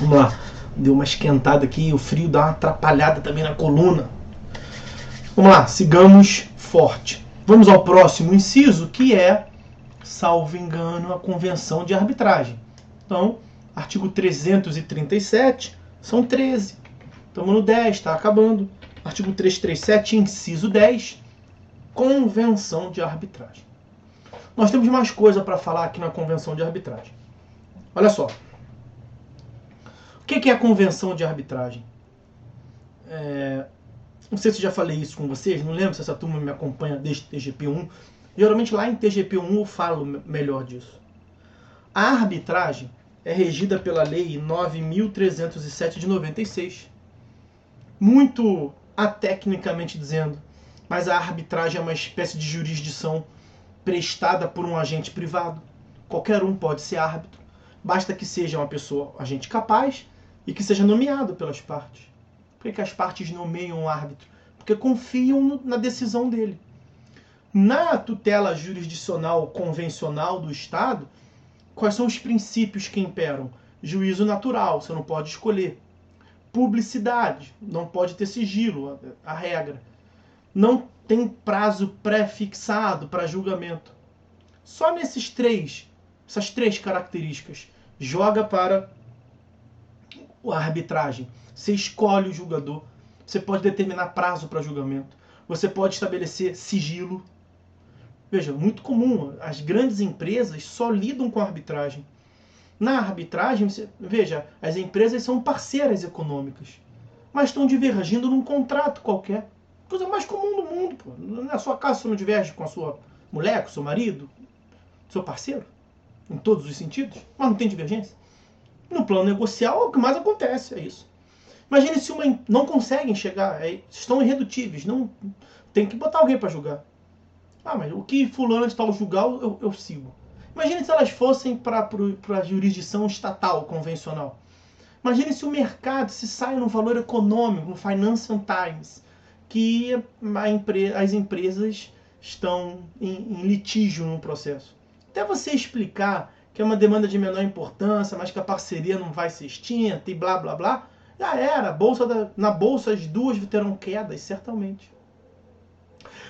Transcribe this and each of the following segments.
Vamos lá. Deu uma esquentada aqui, o frio dá uma atrapalhada também na coluna. Vamos lá, sigamos forte. Vamos ao próximo inciso, que é, salvo engano, a Convenção de Arbitragem. Então, artigo 337, são 13. Estamos no 10, está acabando. Artigo 337, inciso 10, Convenção de Arbitragem. Nós temos mais coisa para falar aqui na Convenção de Arbitragem. Olha só. O que é a Convenção de Arbitragem? Não sei se eu já falei isso com vocês, não lembro se essa turma me acompanha desde TGP1. Geralmente lá em TGP1 eu falo melhor disso. A arbitragem é regida pela Lei 9.307 de 96. Muito atecnicamente dizendo, mas a arbitragem é uma espécie de jurisdição prestada por um agente privado. Qualquer um pode ser árbitro, basta que seja uma pessoa, agente capaz, e que seja nomeado pelas partes. Por que as partes nomeiam um árbitro? Porque confiam na decisão dele. Na tutela jurisdicional convencional do Estado, quais são os princípios que imperam? Juízo natural, você não pode escolher. Publicidade, não pode ter sigilo, a regra. Não tem prazo pré-fixado para julgamento. Só essas três características, joga para a arbitragem. Você escolhe o julgador, você pode determinar prazo para julgamento, você pode estabelecer sigilo. Veja, muito comum, as grandes empresas só lidam com a arbitragem. Na arbitragem, veja, as empresas são parceiras econômicas, mas estão divergindo num contrato qualquer. Coisa mais comum do mundo. Pô. Na sua casa você não diverge com a sua mulher, com o seu marido, seu parceiro, em todos os sentidos, mas não tem divergência. No plano negocial, é o que mais acontece, é isso. Imagine se não conseguem chegar, estão irredutíveis, não tem que botar alguém para julgar. Ah, mas o que fulano está ao julgar, eu sigo. Imagine se elas fossem para a jurisdição estatal, convencional. Imagine se o mercado se sai no valor econômico, no Financial Times, que as empresas estão em litígio no processo. Até você explicar que é uma demanda de menor importância, mas que a parceria não vai ser extinta e blá blá blá, já era. Na bolsa as duas terão quedas, certamente.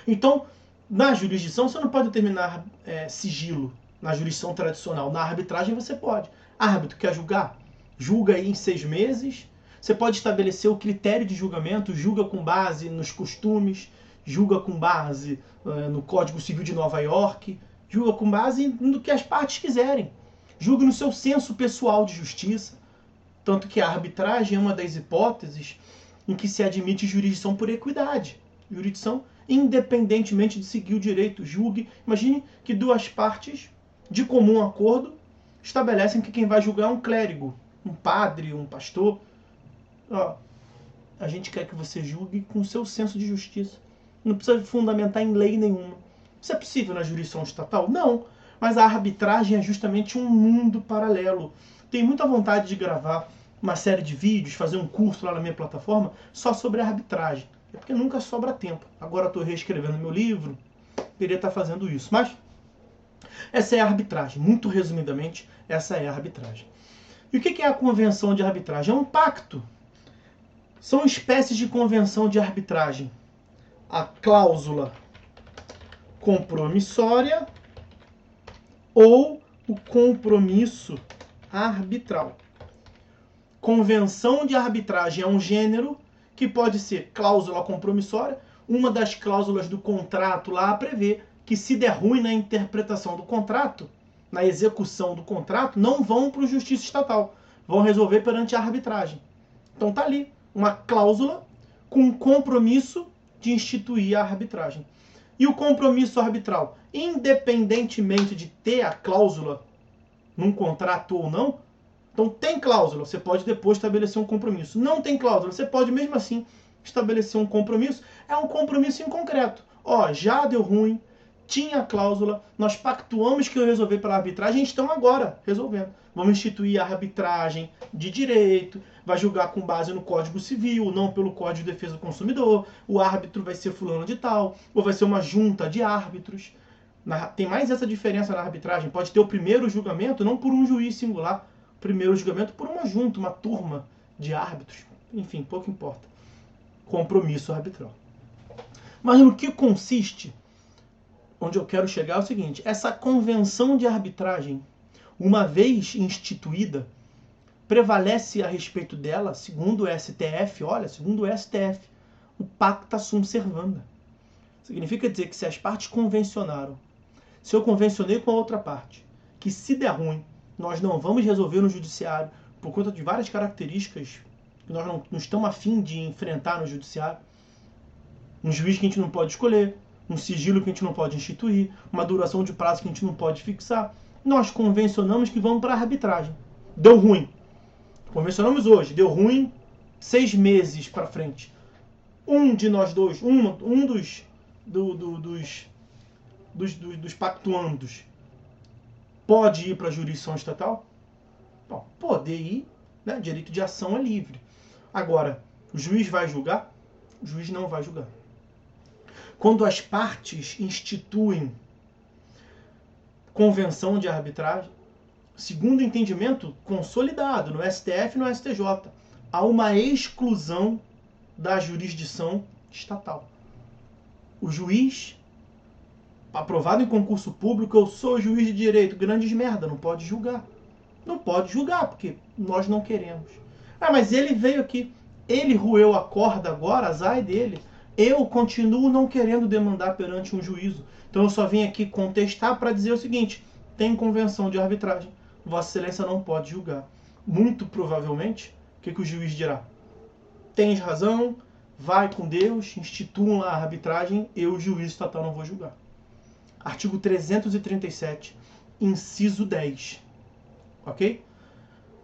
Então, na jurisdição você não pode determinar sigilo. Na jurisdição tradicional, na arbitragem você pode. Árbitro quer julgar? Julga aí em 6 meses. Você pode estabelecer o critério de julgamento, julga com base nos costumes, julga com base no Código Civil de Nova York, julga com base no que as partes quiserem. Julga no seu senso pessoal de justiça. Tanto que a arbitragem é uma das hipóteses em que se admite jurisdição por equidade. Jurisdição independentemente de seguir o direito. Julgue. Imagine que duas partes, de comum acordo, estabelecem que quem vai julgar é um clérigo, um padre, um pastor. A gente quer que você julgue com o seu senso de justiça. Não precisa fundamentar em lei nenhuma. Isso é possível na jurisdição estatal? Não. Mas a arbitragem é justamente um mundo paralelo. Tenho muita vontade de gravar uma série de vídeos, fazer um curso lá na minha plataforma só sobre a arbitragem. É porque nunca sobra tempo. Agora estou reescrevendo meu livro, queria estar fazendo isso. Mas essa é a arbitragem. Muito resumidamente, essa é a arbitragem. E o que é a convenção de arbitragem? É um pacto. São espécies de convenção de arbitragem. A cláusula compromissória ou o compromisso arbitral. Convenção de arbitragem é um gênero que pode ser cláusula compromissória. Uma das cláusulas do contrato lá prevê que se der ruim na interpretação do contrato, na execução do contrato, não vão para o justiça estatal, vão resolver perante a arbitragem. Então está ali uma cláusula com um compromisso de instituir a arbitragem. E o compromisso arbitral, independentemente de ter a cláusula num contrato ou não, então tem cláusula, você pode depois estabelecer um compromisso. Não tem cláusula, você pode mesmo assim estabelecer um compromisso. É um compromisso em concreto. Já deu ruim, tinha a cláusula, nós pactuamos que eu resolver pela arbitragem, estão agora resolvendo. Vamos instituir a arbitragem de direito, vai julgar com base no Código Civil, não pelo Código de Defesa do Consumidor, o árbitro vai ser fulano de tal, ou vai ser uma junta de árbitros. Tem mais essa diferença na arbitragem, pode ter o primeiro julgamento não por um juiz singular, primeiro julgamento por uma junta, uma turma de árbitros. Enfim, pouco importa. Compromisso arbitral. Mas no que consiste, onde eu quero chegar é o seguinte, essa convenção de arbitragem, uma vez instituída, prevalece a respeito dela, segundo o STF, olha, segundo o STF, o pacta sunt servanda. Significa dizer que se as partes convencionaram, se eu convencionei com a outra parte, que se der ruim, nós não vamos resolver no judiciário, por conta de várias características que nós não estamos a fim de enfrentar no judiciário, um juiz que a gente não pode escolher, um sigilo que a gente não pode instituir, uma duração de prazo que a gente não pode fixar, nós convencionamos que vamos para a arbitragem. Deu ruim. Convencionamos hoje, deu ruim 6 meses para frente. Um de nós dois, dos pactuandos pode ir para a jurisdição estatal? Bom, poder ir, né? Direito de ação é livre. Agora, o juiz vai julgar? O juiz não vai julgar. Quando as partes instituem convenção de arbitragem, segundo o entendimento consolidado no STF e no STJ, há uma exclusão da jurisdição estatal. O juiz, aprovado em concurso público, eu sou juiz de direito, grandes merda, não pode julgar. Não pode julgar, porque nós não queremos. Ah, mas ele veio aqui, ele roeu a corda agora, azar é dele. Eu continuo não querendo demandar perante um juízo. Então eu só vim aqui contestar para dizer o seguinte, tem convenção de arbitragem, Vossa Excelência não pode julgar. Muito provavelmente, o que o juiz dirá? Tens razão, vai com Deus, instituam lá a arbitragem, eu, juiz estatal, não vou julgar. Artigo 337, inciso 10. Ok?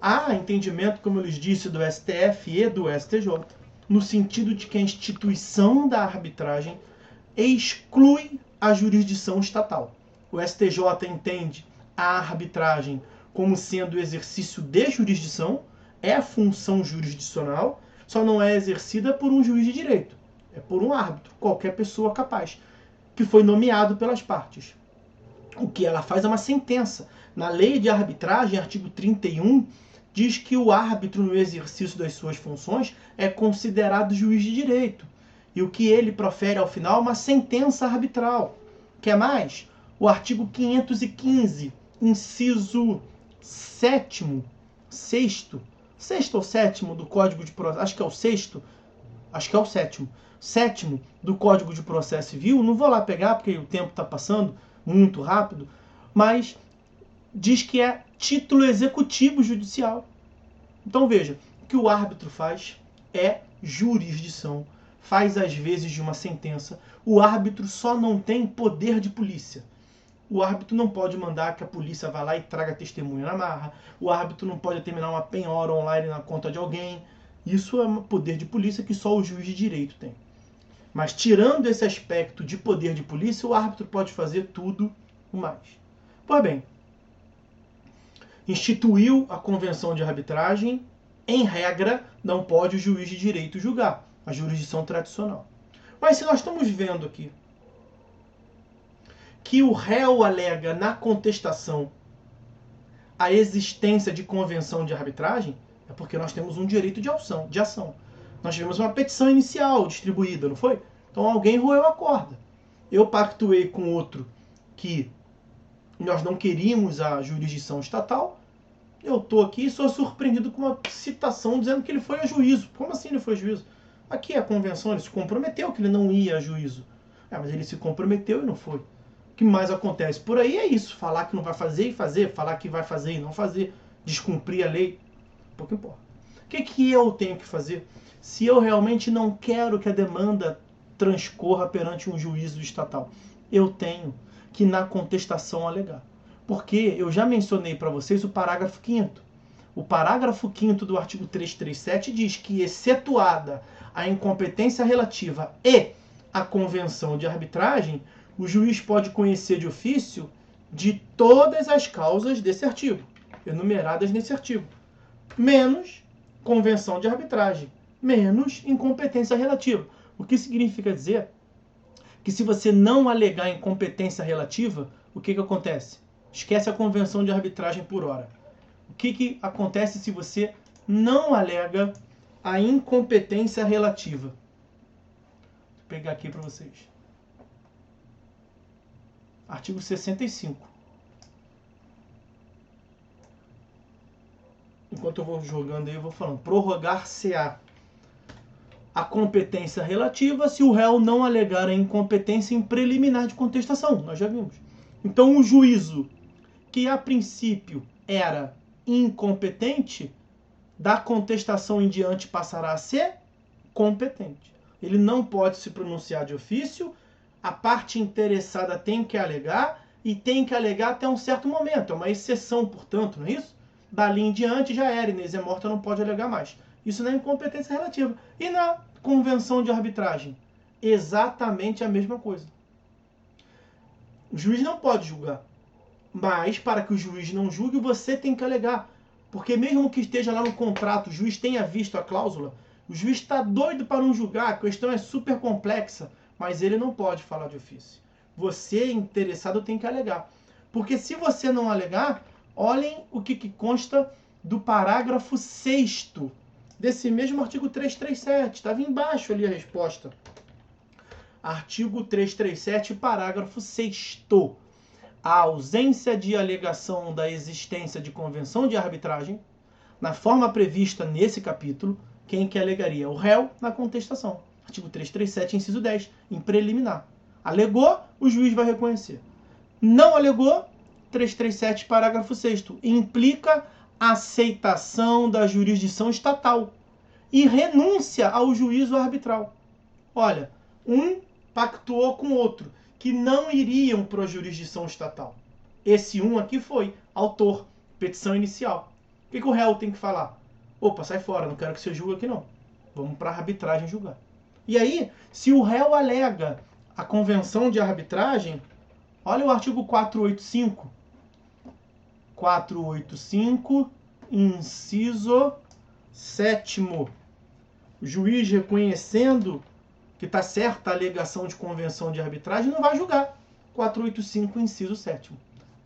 Há entendimento, como eu lhes disse, do STF e do STJ, no sentido de que a instituição da arbitragem exclui a jurisdição estatal. O STJ entende a arbitragem como sendo exercício de jurisdição, é função jurisdicional, só não é exercida por um juiz de direito, é por um árbitro, qualquer pessoa capaz, que foi nomeado pelas partes. O que ela faz é uma sentença. Na lei de arbitragem, artigo 31, diz que o árbitro, no exercício das suas funções, é considerado juiz de direito. E o que ele profere ao final é uma sentença arbitral. Quer mais? O artigo 515, inciso 7º, sexto ou sétimo do Código de Processo, acho que é o sexto, acho que é o sétimo do Código de Processo Civil, não vou lá pegar porque o tempo está passando muito rápido, mas diz que é título executivo judicial. Então veja, o que o árbitro faz é jurisdição, faz às vezes de uma sentença. O árbitro só não tem poder de polícia. O árbitro não pode mandar que a polícia vá lá e traga testemunha na marra. O árbitro não pode determinar uma penhora online na conta de alguém. Isso é um poder de polícia que só o juiz de direito tem. Mas tirando esse aspecto de poder de polícia, o árbitro pode fazer tudo mais. Pois bem, instituiu a convenção de arbitragem, em regra, não pode o juiz de direito julgar, a jurisdição tradicional. Mas se nós estamos vendo aqui que o réu alega na contestação a existência de convenção de arbitragem, é porque nós temos um direito de ação. Nós tivemos uma petição inicial distribuída, não foi? Então alguém roeu a corda. Eu pactuei com outro que nós não queríamos a jurisdição estatal. Eu estou aqui e sou surpreendido com uma citação dizendo que ele foi a juízo. Como assim ele foi a juízo? Aqui é a convenção, ele se comprometeu que ele não ia a juízo. Mas ele se comprometeu e não foi. O que mais acontece? Por aí é isso. Falar que não vai fazer e fazer. Falar que vai fazer e não fazer. Descumprir a lei. Pouco importa. O que eu tenho que fazer? Se eu realmente não quero que a demanda transcorra perante um juízo estatal, eu tenho que na contestação alegar. Porque eu já mencionei para vocês o parágrafo 5º. O parágrafo 5º do artigo 337 diz que, excetuada a incompetência relativa e a convenção de arbitragem, o juiz pode conhecer de ofício de todas as causas desse artigo, enumeradas nesse artigo, menos convenção de arbitragem, menos incompetência relativa. O que significa dizer que se você não alegar incompetência relativa, o que acontece? Esquece a convenção de arbitragem por hora. O que acontece se você não alega a incompetência relativa? Vou pegar aqui para vocês. Artigo 65. Enquanto eu vou jogando aí, eu vou falando. Prorrogar-se-á a competência relativa se o réu não alegar a incompetência em preliminar de contestação. Nós já vimos. Então, o juízo que a princípio era incompetente, da contestação em diante passará a ser competente. Ele não pode se pronunciar de ofício, a parte interessada tem que alegar, e tem que alegar até um certo momento. É uma exceção, portanto, não é isso? Dali em diante já era, Inês é morta, não pode alegar mais. Isso não é incompetência relativa. E na convenção de arbitragem? Exatamente a mesma coisa. O juiz não pode julgar. Mas, para que o juiz não julgue, você tem que alegar. Porque mesmo que esteja lá no contrato, o juiz tenha visto a cláusula, o juiz está doido para não julgar, a questão é super complexa, mas ele não pode falar de ofício. Você, interessado, tem que alegar. Porque se você não alegar, olhem o que consta do parágrafo 6º desse mesmo artigo 337. Estava embaixo ali a resposta. Artigo 337, parágrafo 6º. A ausência de alegação da existência de convenção de arbitragem, na forma prevista nesse capítulo, quem que alegaria? O réu na contestação. Artigo 337, inciso 10, em preliminar. Alegou, o juiz vai reconhecer. Não alegou, 337, parágrafo 6º, implica aceitação da jurisdição estatal e renúncia ao juízo arbitral. Olha, um pactuou com o outro, que não iriam para a jurisdição estatal. Esse um aqui foi autor, petição inicial. O que o réu tem que falar? Opa, sai fora, não quero que você julgue aqui não. Vamos para a arbitragem julgar. E aí, se o réu alega a convenção de arbitragem, olha o artigo 485. 485, inciso 7º. O juiz reconhecendo que está certa a alegação de convenção de arbitragem, não vai julgar. 485, inciso 7º.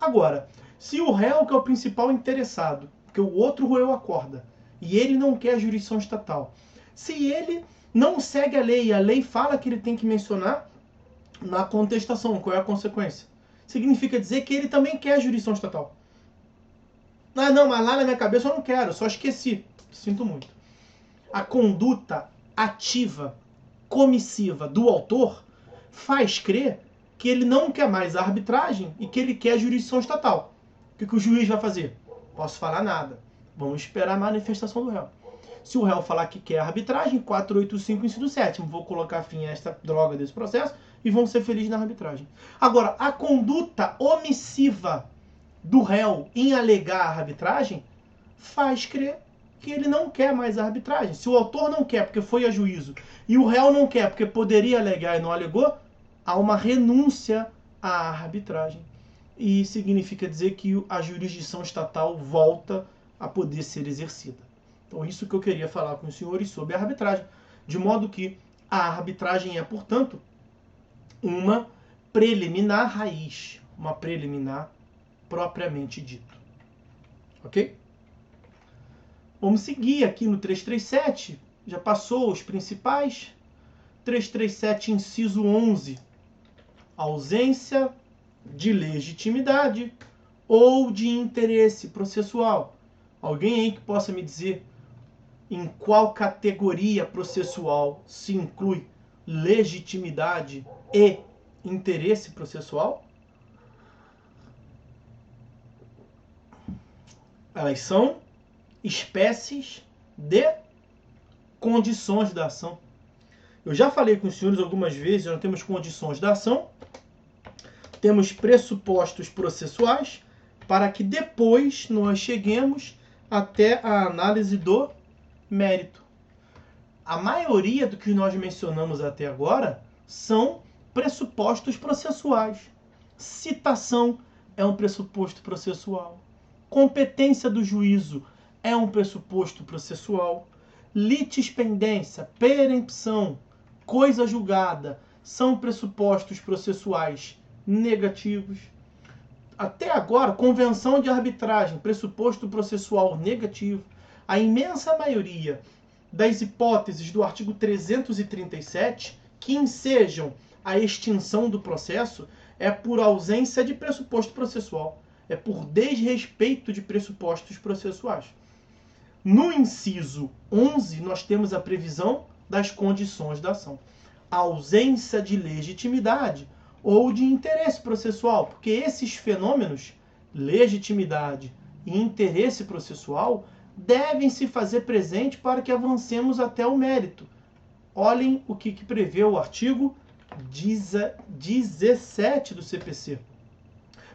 Agora, se o réu, que é o principal interessado, porque o outro roeu a corda, e ele não quer a jurisdição estatal, se ele não segue a lei fala que ele tem que mencionar na contestação, qual é a consequência? Significa dizer que ele também quer a jurisdição estatal. Ah, não, mas lá na minha cabeça eu não quero, só esqueci. Sinto muito. A conduta ativa, comissiva do autor faz crer que ele não quer mais a arbitragem e que ele quer a jurisdição estatal. O que o juiz vai fazer? Posso falar nada. Vamos esperar a manifestação do réu. Se o réu falar que quer a arbitragem, 485, inciso 7º, vou colocar fim a esta droga desse processo e vão ser felizes na arbitragem. Agora, a conduta omissiva do réu em alegar a arbitragem faz crer que ele não quer mais a arbitragem. Se o autor não quer porque foi a juízo e o réu não quer porque poderia alegar e não alegou, há uma renúncia à arbitragem. E significa dizer que a jurisdição estatal volta a poder ser exercida. Então, isso que eu queria falar com os senhores sobre a arbitragem. De modo que a arbitragem é, portanto, uma preliminar raiz, uma preliminar propriamente dito. Ok? Vamos seguir aqui no 337, já passou os principais. 337, inciso 11, ausência de legitimidade ou de interesse processual. Alguém aí que possa me dizer em qual categoria processual se inclui legitimidade e interesse processual? Elas são espécies de condições da ação. Eu já falei com os senhores algumas vezes, nós temos condições da ação, temos pressupostos processuais, para que depois nós cheguemos até a análise do mérito. A maioria do que nós mencionamos até agora são pressupostos processuais. Citação é um pressuposto processual. Competência do juízo é um pressuposto processual. Litispendência, perempção, coisa julgada são pressupostos processuais negativos. até agora, convenção de arbitragem, pressuposto processual negativo, a imensa maioria das hipóteses do artigo 337 que ensejam a extinção do processo é por ausência de pressuposto processual, é por desrespeito de pressupostos processuais. No inciso 11, nós temos a previsão das condições da ação. A ausência de legitimidade ou de interesse processual, porque esses fenômenos, legitimidade e interesse processual, devem se fazer presente para que avancemos até o mérito. Olhem o que prevê o artigo 17 do CPC.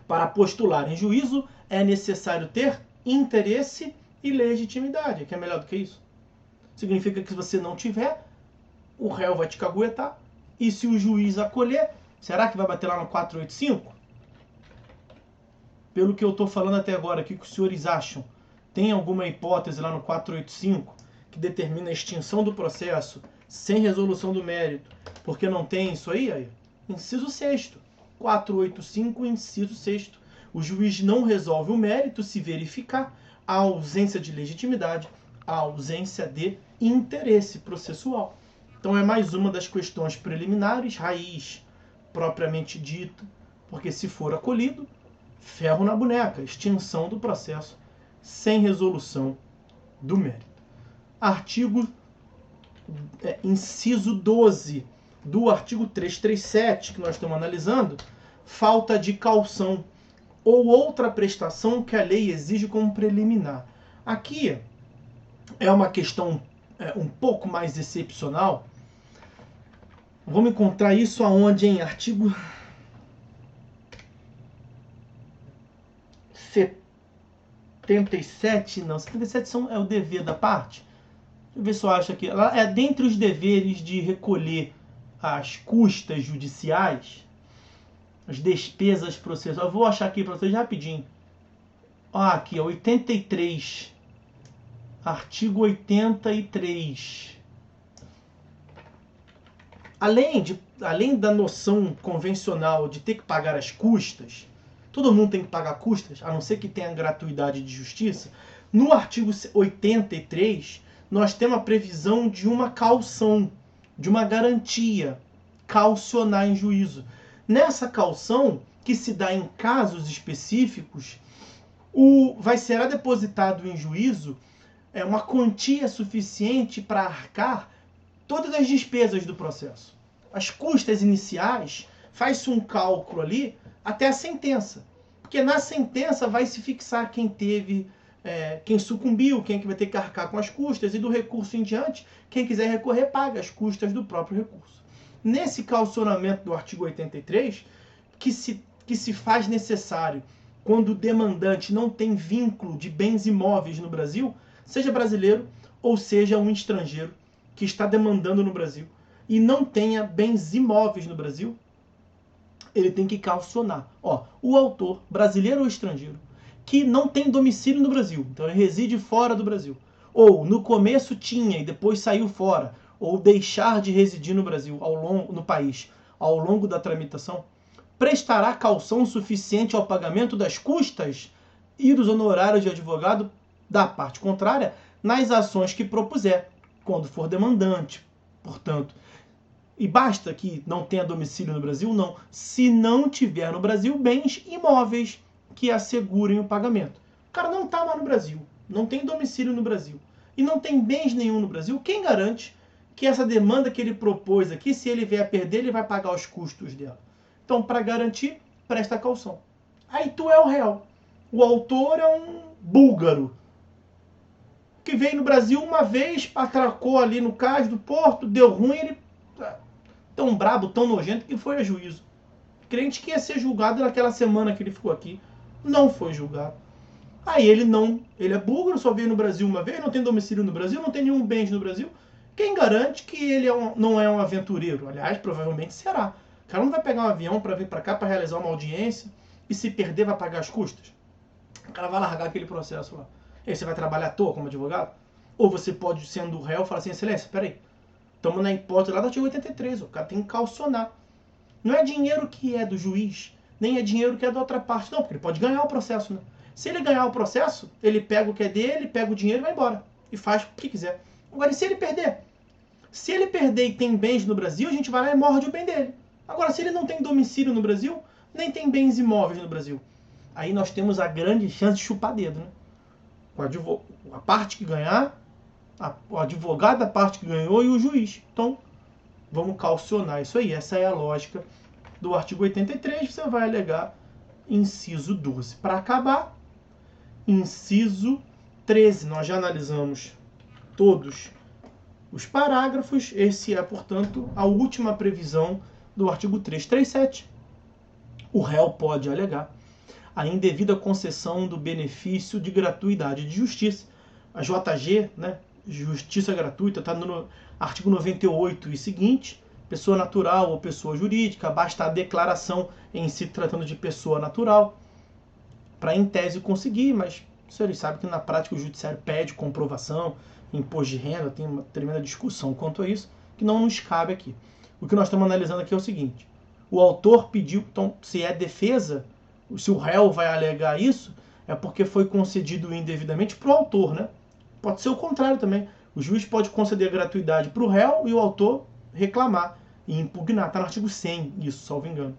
Para postular em juízo, é necessário ter interesse e legitimidade. Que é melhor do que isso? Significa que se você não tiver, o réu vai te caguetar. E se o juiz acolher, será que vai bater lá no 485? Pelo que eu estou falando até agora, o que os senhores acham? Tem alguma hipótese lá no 485 que determina a extinção do processo sem resolução do mérito? Porque não tem isso aí? Inciso 6º. 485, inciso 6º. O juiz não resolve o mérito se verificar a ausência de legitimidade, a ausência de interesse processual. Então é mais uma das questões preliminares, raiz propriamente dita, porque se for acolhido, ferro na boneca, extinção do processo sem resolução do mérito. Inciso 12 do artigo 337, que nós estamos analisando, falta de caução ou outra prestação que a lei exige como preliminar. Aqui é uma questão um pouco mais excepcional. Vamos encontrar isso aonde? Em artigo 77, não, 77 é o dever da parte. Deixa eu ver se eu acho aqui. É dentre os deveres de recolher as custas judiciais, as despesas processuais. Eu vou achar aqui para vocês rapidinho. Aqui, 83. Artigo 83. Além da noção convencional de ter que pagar as custas, todo mundo tem que pagar custas, a não ser que tenha gratuidade de justiça. No artigo 83, nós temos a previsão de uma caução, de uma garantia, caucionar em juízo. Nessa caução, que se dá em casos específicos, será depositado em juízo uma quantia suficiente para arcar todas as despesas do processo. As custas iniciais, faz-se um cálculo ali até a sentença. Porque na sentença vai se fixar quem teve, quem sucumbiu, quem é que vai ter que arcar com as custas, e do recurso em diante, quem quiser recorrer paga as custas do próprio recurso. Nesse calcionamento do artigo 83, que se faz necessário quando o demandante não tem vínculo de bens imóveis no Brasil, seja brasileiro ou seja um estrangeiro que está demandando no Brasil e não tenha bens imóveis no Brasil, ele tem que calcionar. O autor, brasileiro ou estrangeiro, que não tem domicílio no Brasil, então ele reside fora do Brasil, ou no começo tinha e depois saiu fora, ou deixar de residir no Brasil, no país, ao longo da tramitação, prestará caução suficiente ao pagamento das custas e dos honorários de advogado da parte contrária nas ações que propuser, quando for demandante, portanto. E basta que não tenha domicílio no Brasil? Não. Se não tiver no Brasil bens imóveis que assegurem o pagamento. O cara não está mais no Brasil, não tem domicílio no Brasil e não tem bens nenhum no Brasil. Quem garante que essa demanda que ele propôs aqui, se ele vier a perder, ele vai pagar os custos dela? Então, para garantir, presta caução. Aí tu é o réu. O autor é um búlgaro que veio no Brasil uma vez, atracou ali no cais do porto, deu ruim, ele tão brabo, tão nojento que foi a juízo. Crente que ia ser julgado naquela semana que ele ficou aqui, não foi julgado. Aí ele é búlgaro, só veio no Brasil uma vez, não tem domicílio no Brasil, não tem nenhum bens no Brasil. Quem garante que ele não é um aventureiro? Aliás, provavelmente será. O cara não vai pegar um avião para vir para cá para realizar uma audiência e se perder vai pagar as custas. O cara vai largar aquele processo lá. E aí você vai trabalhar à toa como advogado? Ou você pode, sendo réu, falar assim, excelência, peraí, Estamos na hipótese lá do artigo 83, o cara tem que calcionar. Não é dinheiro que é do juiz, nem é dinheiro que é da outra parte. Não, porque ele pode ganhar o processo, né? Se ele ganhar o processo, ele pega o que é dele, pega o dinheiro e vai embora. E faz o que quiser. Agora, e se ele perder? Se ele perder e tem bens no Brasil, a gente vai lá e morde o bem dele. Agora, se ele não tem domicílio no Brasil, nem tem bens imóveis no Brasil, aí nós temos a grande chance de chupar dedo, né? A parte que ganhar, o advogado da parte que ganhou e o juiz. Então, vamos calcionar isso aí. Essa é a lógica do artigo 83. Você vai alegar inciso 12. Para acabar, inciso 13. Nós já analisamos todos os parágrafos. Esse é, portanto, a última previsão do artigo 337. O réu pode alegar a indevida concessão do benefício de gratuidade de justiça. A JG, né, justiça gratuita, está no artigo 98 e seguinte. Pessoa natural ou pessoa jurídica, basta a declaração em se tratando de pessoa natural, para em tese conseguir, mas vocês sabem que na prática o judiciário pede comprovação, imposto de renda, tem uma tremenda discussão quanto a isso, que não nos cabe aqui. O que nós estamos analisando aqui é o seguinte: o autor pediu, então, se é defesa, se o réu vai alegar isso, é porque foi concedido indevidamente para o autor, né? Pode ser o contrário também. O juiz pode conceder gratuidade para o réu e o autor reclamar e impugnar. Está no artigo 100, isso, salvo engano.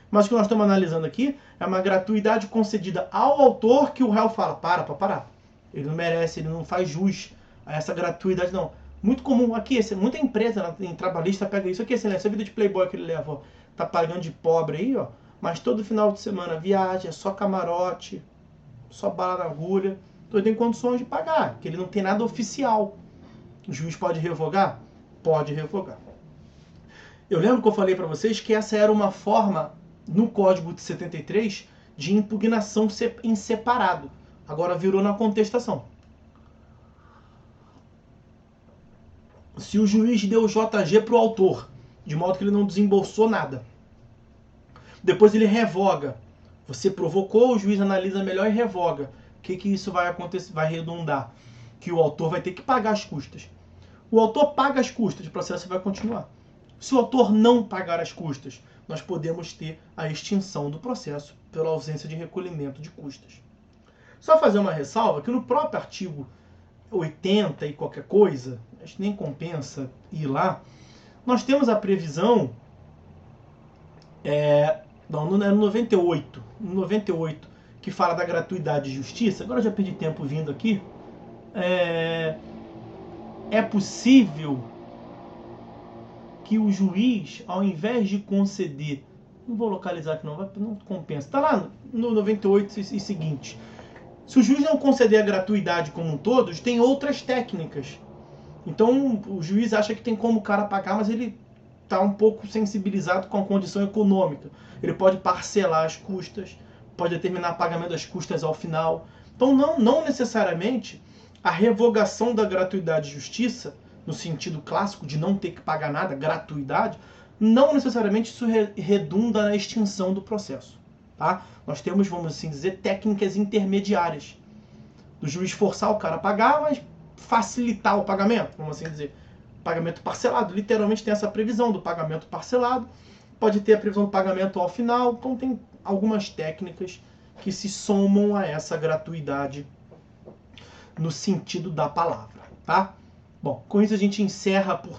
Mas o que nós estamos analisando aqui é uma gratuidade concedida ao autor que o réu fala, para parar. Ele não merece, ele não faz jus a essa gratuidade, não. Muito comum aqui, muita empresa em trabalhista pega isso aqui, essa vida de playboy que ele leva, ó, tá pagando de pobre aí, ó, mas todo final de semana viaja, é só camarote, só bala na agulha, então ele tem condições de pagar, que ele não tem nada oficial. O juiz pode revogar? Pode revogar. Eu lembro que eu falei para vocês que essa era uma forma, no Código de 73, de impugnação em separado. Agora virou na contestação. Se o juiz deu JG para o autor, de modo que ele não desembolsou nada, depois ele revoga. Você provocou, o juiz analisa melhor e revoga. O que isso vai acontecer? Vai redundar que o autor vai ter que pagar as custas. O autor paga as custas, o processo vai continuar. Se o autor não pagar as custas, nós podemos ter a extinção do processo pela ausência de recolhimento de custas. Só fazer uma ressalva que no próprio artigo 80 e qualquer coisa, acho que nem compensa ir lá, nós temos a previsão, no 98, que fala da gratuidade de justiça. Agora eu já perdi tempo vindo aqui. É possível que o juiz, ao invés de conceder, não vou localizar aqui não compensa, está lá no 98 e seguinte, se o juiz não conceder a gratuidade como um todo, tem outras técnicas. Então o juiz acha que tem como o cara pagar, mas ele está um pouco sensibilizado com a condição econômica. Ele pode parcelar as custas, pode determinar o pagamento das custas ao final. Então não necessariamente a revogação da gratuidade de justiça, no sentido clássico de não ter que pagar nada, gratuidade, não necessariamente isso redunda na extinção do processo. Tá? Nós temos, vamos assim dizer, técnicas intermediárias. Do juiz forçar o cara a pagar, mas facilitar o pagamento, vamos assim dizer. Pagamento parcelado, literalmente tem essa previsão do pagamento parcelado. Pode ter a previsão do pagamento ao final. Então tem algumas técnicas que se somam a essa gratuidade no sentido da palavra. Tá? Bom, com isso a gente encerra por